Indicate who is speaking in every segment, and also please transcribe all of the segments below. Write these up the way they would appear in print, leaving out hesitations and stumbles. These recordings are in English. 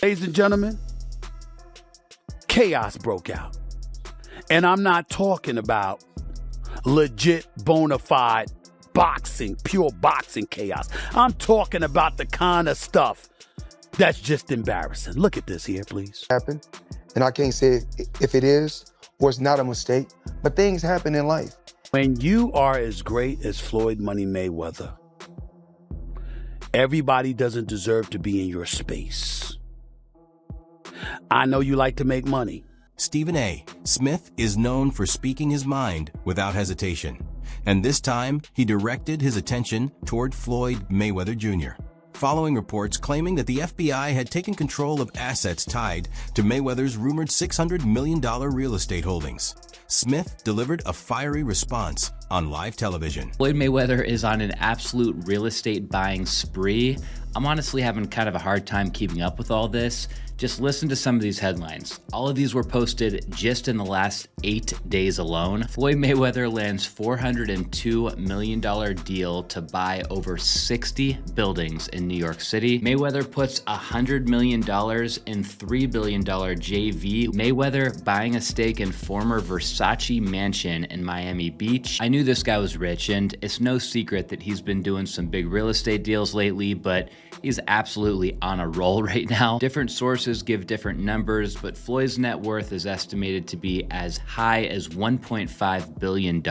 Speaker 1: Ladies and gentlemen, chaos broke out. And I'm not talking about legit, bona fide boxing, pure boxing chaos. I'm talking about the kind of stuff that's just embarrassing. Look at this here, please.
Speaker 2: Happen, and I can't say if it is or it's not a mistake, but things happen in life.
Speaker 1: When you are as great as Floyd Money Mayweather, everybody doesn't deserve to be in your space. I know you like to make money.
Speaker 3: Stephen A. Smith is known for speaking his mind without hesitation, and this time he directed his attention toward Floyd Mayweather Jr., following reports claiming that the FBI had taken control of assets tied to Mayweather's rumored $600 million real estate holdings. Smith delivered a fiery response on live television.
Speaker 4: Floyd Mayweather is on an absolute real estate buying spree. I'm honestly having kind of a hard time keeping up with all this. Just listen to some of these headlines. All of these were posted just in the last 8 days alone. Floyd Mayweather lands $402 million deal to buy over 60 buildings in New York City. Mayweather puts $100 million in $3 billion JV. Mayweather buying a stake in former Versace mansion in Miami Beach. I knew this guy was rich, and it's no secret that he's been doing some big real estate deals lately, but he's absolutely on a roll right now. Different sources give different numbers, but Floyd's net worth is estimated to be as high as $1.5 billion,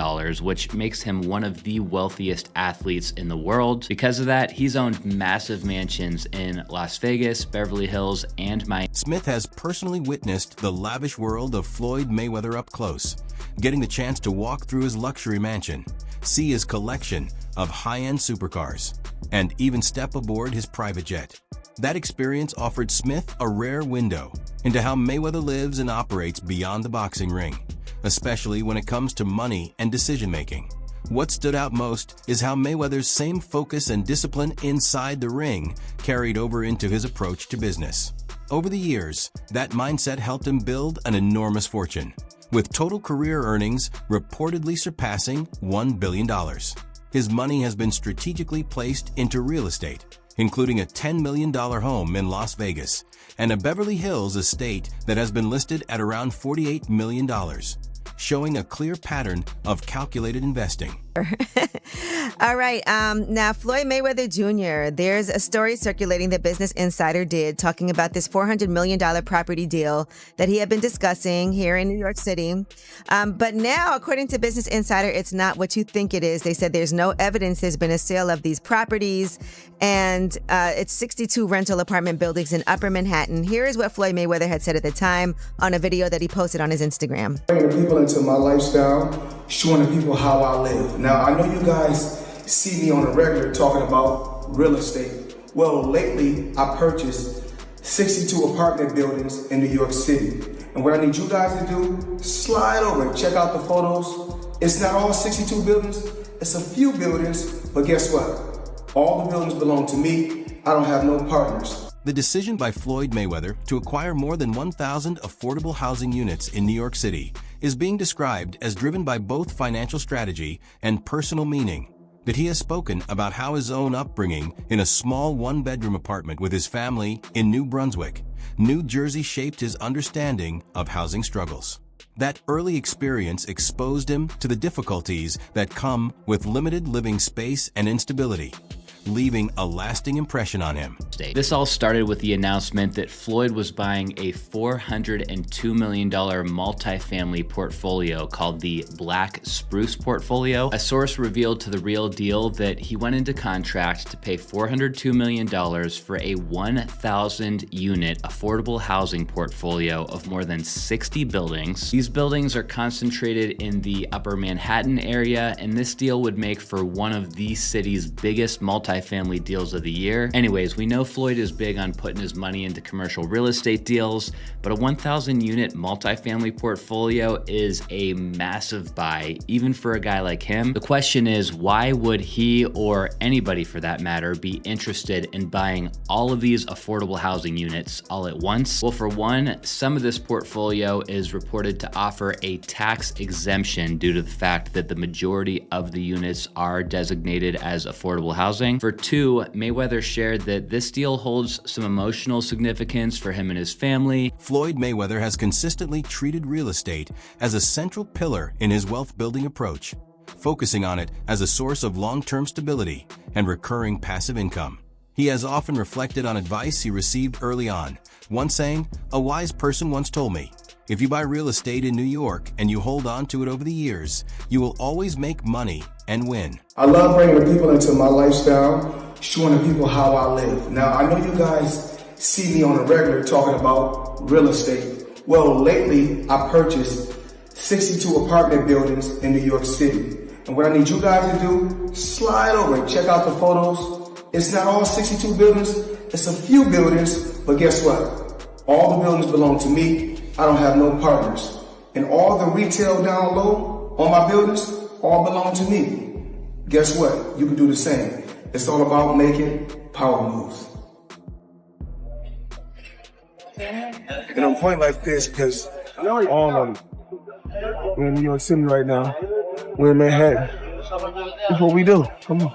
Speaker 4: which makes him one of the wealthiest athletes in the world. Because of that, he's owned massive mansions in Las Vegas, Beverly Hills, and Miami.
Speaker 3: Smith has personally witnessed the lavish world of Floyd Mayweather up close, getting the chance to walk through his luxury mansion, see his collection of high-end supercars, and even step aboard his private jet. That experience offered Smith a rare window into how Mayweather lives and operates beyond the boxing ring, especially when it comes to money and decision-making. What stood out most is how Mayweather's same focus and discipline inside the ring carried over into his approach to business. Over the years, that mindset helped him build an enormous fortune, with total career earnings reportedly surpassing $1 billion. His money has been strategically placed into real estate, including a $10 million home in Las Vegas and a Beverly Hills estate that has been listed at around $48 million, showing a clear pattern of calculated investing.
Speaker 5: All right. Now, Floyd Mayweather Jr., there's a story circulating that Business Insider did talking about this $400 million property deal that he had been discussing here in New York City. But now, according to Business Insider, it's not what you think it is. They said there's no evidence there's been a sale of these properties, and it's 62 rental apartment buildings in Upper Manhattan. Here is what Floyd Mayweather had said at the time on a video that he posted on his Instagram.
Speaker 2: Bringing people into my lifestyle, showing the people how I live. Now, I know you guys see me on a regular talking about real estate. Well, lately, I purchased 62 apartment buildings in New York City. And what I need you guys to do, slide over and check out the photos. It's not all 62 buildings, it's a few buildings, but guess what? All the buildings belong to me. I don't have no partners.
Speaker 3: The decision by Floyd Mayweather to acquire more than 1,000 affordable housing units in New York City is being described as driven by both financial strategy and personal meaning. That he has spoken about how his own upbringing in a small one-bedroom apartment with his family in New Brunswick, New Jersey shaped his understanding of housing struggles. That early experience exposed him to the difficulties that come with limited living space and instability, leaving a lasting impression on him.
Speaker 4: This all started with the announcement that Floyd was buying a $402 million multifamily portfolio called the Black Spruce Portfolio. A source revealed to The Real Deal that he went into contract to pay $402 million for a 1,000-unit affordable housing portfolio of more than 60 buildings. These buildings are concentrated in the Upper Manhattan area, and this deal would make for one of the city's biggest multifamily deals of the year. Anyways, we know Floyd is big on putting his money into commercial real estate deals, but a 1,000-unit multifamily portfolio is a massive buy, even for a guy like him. The question is, why would he, or anybody for that matter, be interested in buying all of these affordable housing units all at once? Well, for one, some of this portfolio is reported to offer a tax exemption due to the fact that the majority of the units are designated as affordable housing. selling. For 2, Mayweather shared that this deal holds some emotional significance for him and his family.
Speaker 3: Floyd Mayweather has consistently treated real estate as a central pillar in his wealth-building approach, focusing on it as a source of long-term stability and recurring passive income. He has often reflected on advice he received early on, once saying, "A wise person once told me, if you buy real estate in New York and you hold on to it over the years, you will always make money and win."
Speaker 2: I love bringing the people into my lifestyle, showing the people how I live. Now, I know you guys see me on a regular talking about real estate. Well, lately, I purchased 62 apartment buildings in New York City. And what I need you guys to do, slide over and check out the photos. It's not all 62 buildings, it's a few buildings, but guess what? All the buildings belong to me. I don't have no partners. And all the retail down low on my buildings all belong to me. Guess what? You can do the same. It's all about making power moves. And I'm pointing like this because all of them. We're in New York City right now. We're in Manhattan. That's what we do. Come on.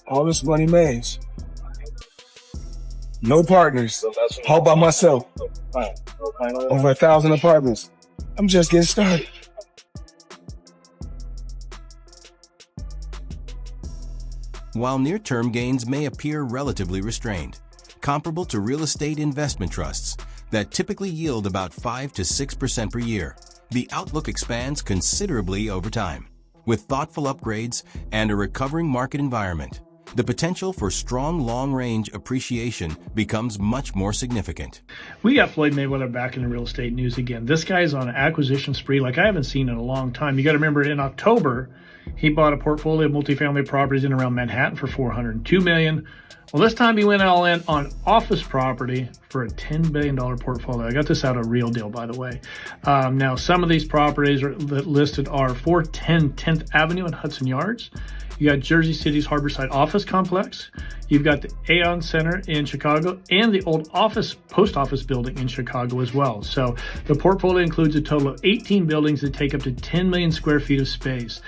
Speaker 2: All this money made. No partners. All by myself. Over 1,000 apartments. I'm just getting started.
Speaker 3: While near-term gains may appear relatively restrained, comparable to real estate investment trusts that typically yield about 5 to 6% per year, the outlook expands considerably over time. With thoughtful upgrades and a recovering market environment, the potential for strong long-range appreciation becomes much more significant.
Speaker 6: We got Floyd Mayweather back in the real estate news again. This guy's on an acquisition spree like I haven't seen in a long time. You got to remember, in October, he bought a portfolio of multifamily properties in around Manhattan for $402 million. Well, this time he went all in on office property for a $10 billion portfolio. I got this out of Real Deal, by the way. Now, some of these properties listed are 410 10th Avenue and Hudson Yards. You got Jersey City's Harborside Office Complex. You've got the Aon Center in Chicago and the old post office building in Chicago as well. So the portfolio includes a total of 18 buildings that take up to 10 million square feet of space.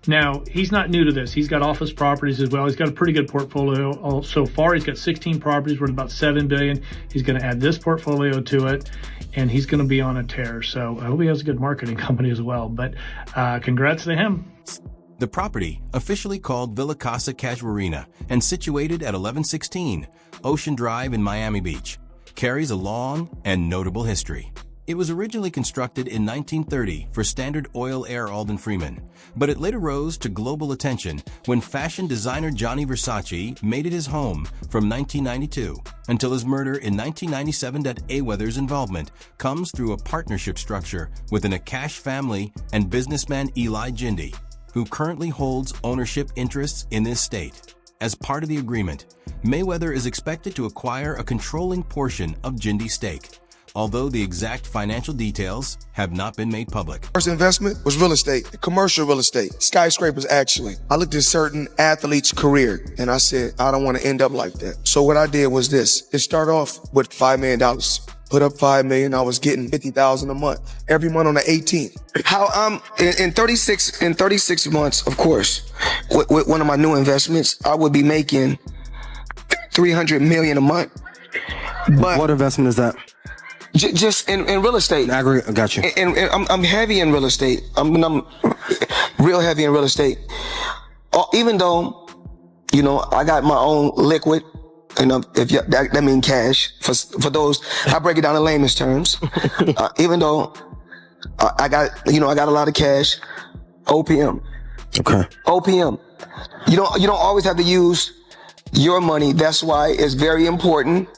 Speaker 6: Now, he's not new to this. He's got office properties as well. He's got a pretty good portfolio so far. He's got 16 properties worth about $7 billion. He's going to add this portfolio to it, and he's going to be on a tear. So I hope he has a good marketing company as well. But congrats to him.
Speaker 3: The property, officially called Villa Casa Casuarina and situated at 1116 Ocean Drive in Miami Beach, carries a long and notable history. It was originally constructed in 1930 for Standard Oil Air Alden Freeman, but it later rose to global attention when fashion designer Gianni Versace made it his home from 1992 until his murder in 1997. Mayweather's involvement comes through a partnership structure with an Akash family and businessman Eli Jindy, who currently holds ownership interests in this state. As part of the agreement, Mayweather is expected to acquire a controlling portion of Jindy's stake, although the exact financial details have not been made public.
Speaker 2: First investment was real estate, commercial real estate, skyscrapers actually. I looked at certain athletes' career and I said, I don't want to end up like that. So what I did was this. It started off with $5 million. Put up $5 million, I was getting $50,000 a month every month on the 18th. How I'm in 36 months, of course, with one of my new investments, I would be making $300 million a month. But
Speaker 7: what investment is that?
Speaker 2: Just in real estate.
Speaker 7: I got you.
Speaker 2: And I'm heavy in real estate. I'm real heavy in real estate. Even though, I got my own liquid. If that means cash for those, I break it down in layman's terms. Even though I got a lot of cash, OPM.
Speaker 7: Okay.
Speaker 2: OPM. You don't always have to use your money. That's why it's very important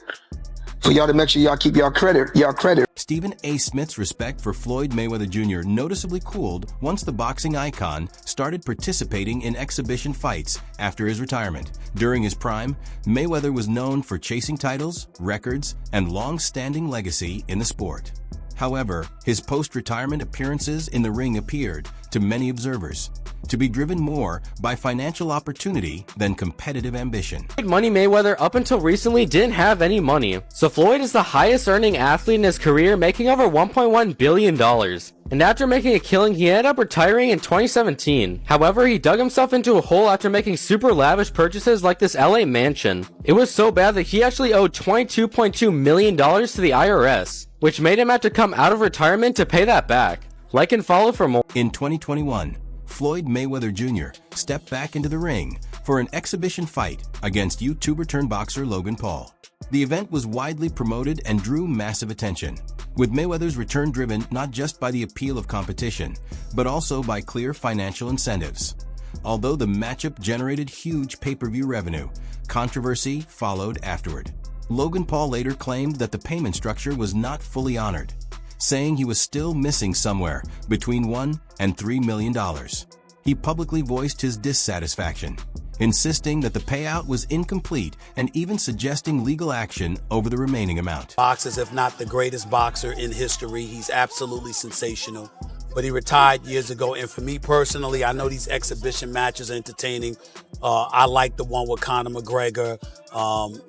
Speaker 2: for y'all to make sure y'all keep y'all credit.
Speaker 3: Stephen A. Smith's respect for Floyd Mayweather Jr. noticeably cooled once the boxing icon started participating in exhibition fights after his retirement. During his prime, Mayweather was known for chasing titles, records, and long-standing legacy in the sport. However, his post-retirement appearances in the ring appeared, to many observers, to be driven more by financial opportunity than competitive ambition.
Speaker 8: Money Mayweather up until recently didn't have any money, so Floyd is the highest earning athlete in his career, making over $1.1 billion. And after making a killing, he ended up retiring in 2017. However, he dug himself into a hole after making super lavish purchases like this LA mansion. It was so bad that he actually owed $22.2 million to the IRS, which made him have to come out of retirement to pay that back. Like and follow for more.
Speaker 3: In 2021, Floyd Mayweather Jr. stepped back into the ring for an exhibition fight against YouTuber-turned-boxer Logan Paul. The event was widely promoted and drew massive attention, with Mayweather's return driven not just by the appeal of competition, but also by clear financial incentives. Although the matchup generated huge pay-per-view revenue, controversy followed afterward. Logan Paul later claimed that the payment structure was not fully honored, saying he was still missing somewhere between $1 and $3 million. He publicly voiced his dissatisfaction, insisting that the payout was incomplete and even suggesting legal action over the remaining amount.
Speaker 1: Boxers, if not the greatest boxer in history. He's absolutely sensational. But he retired years ago, and for me personally, I know these exhibition matches are entertaining. I like the one with Conor McGregor,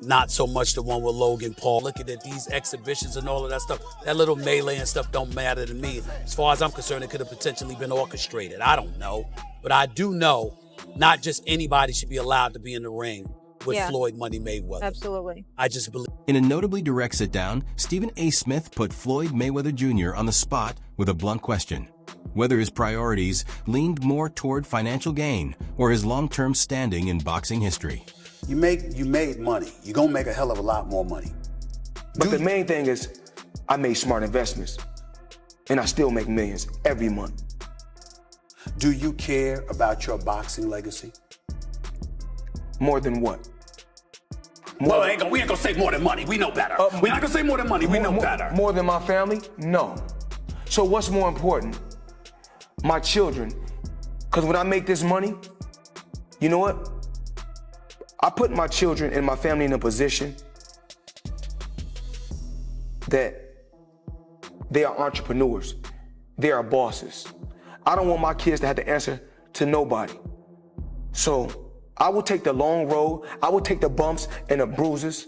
Speaker 1: not so much the one with Logan Paul. Looking at these exhibitions and all of that stuff, that little melee and stuff don't matter to me. As far as I'm concerned, it could have potentially been orchestrated. I don't know. But I do know not just anybody should be allowed to be in the ring with Floyd Money Mayweather.
Speaker 9: Absolutely.
Speaker 1: I just believe.
Speaker 3: In a notably direct sit-down, Stephen A. Smith put Floyd Mayweather Jr. on the spot with a blunt question: whether his priorities leaned more toward financial gain or his long-term standing in boxing history.
Speaker 1: You made money. You're going to make a hell of a lot more money.
Speaker 10: But the main thing is I made smart investments, and I still make millions every month.
Speaker 1: Do you care about your boxing legacy?
Speaker 10: More than what?
Speaker 1: We ain't gonna say more than money. We know better. We're not gonna say more than money. We know better.
Speaker 10: More than my family? No. So what's more important? My children. Because when I make this money, you know what? I put my children and my family in a position that they are entrepreneurs. They are bosses. I don't want my kids to have to answer to nobody. So I will take the long road. I will take the bumps and the bruises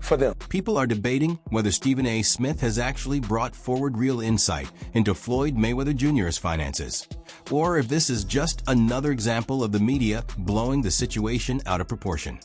Speaker 10: for them.
Speaker 3: People are debating whether Stephen A. Smith has actually brought forward real insight into Floyd Mayweather Jr.'s finances, or if this is just another example of the media blowing the situation out of proportion.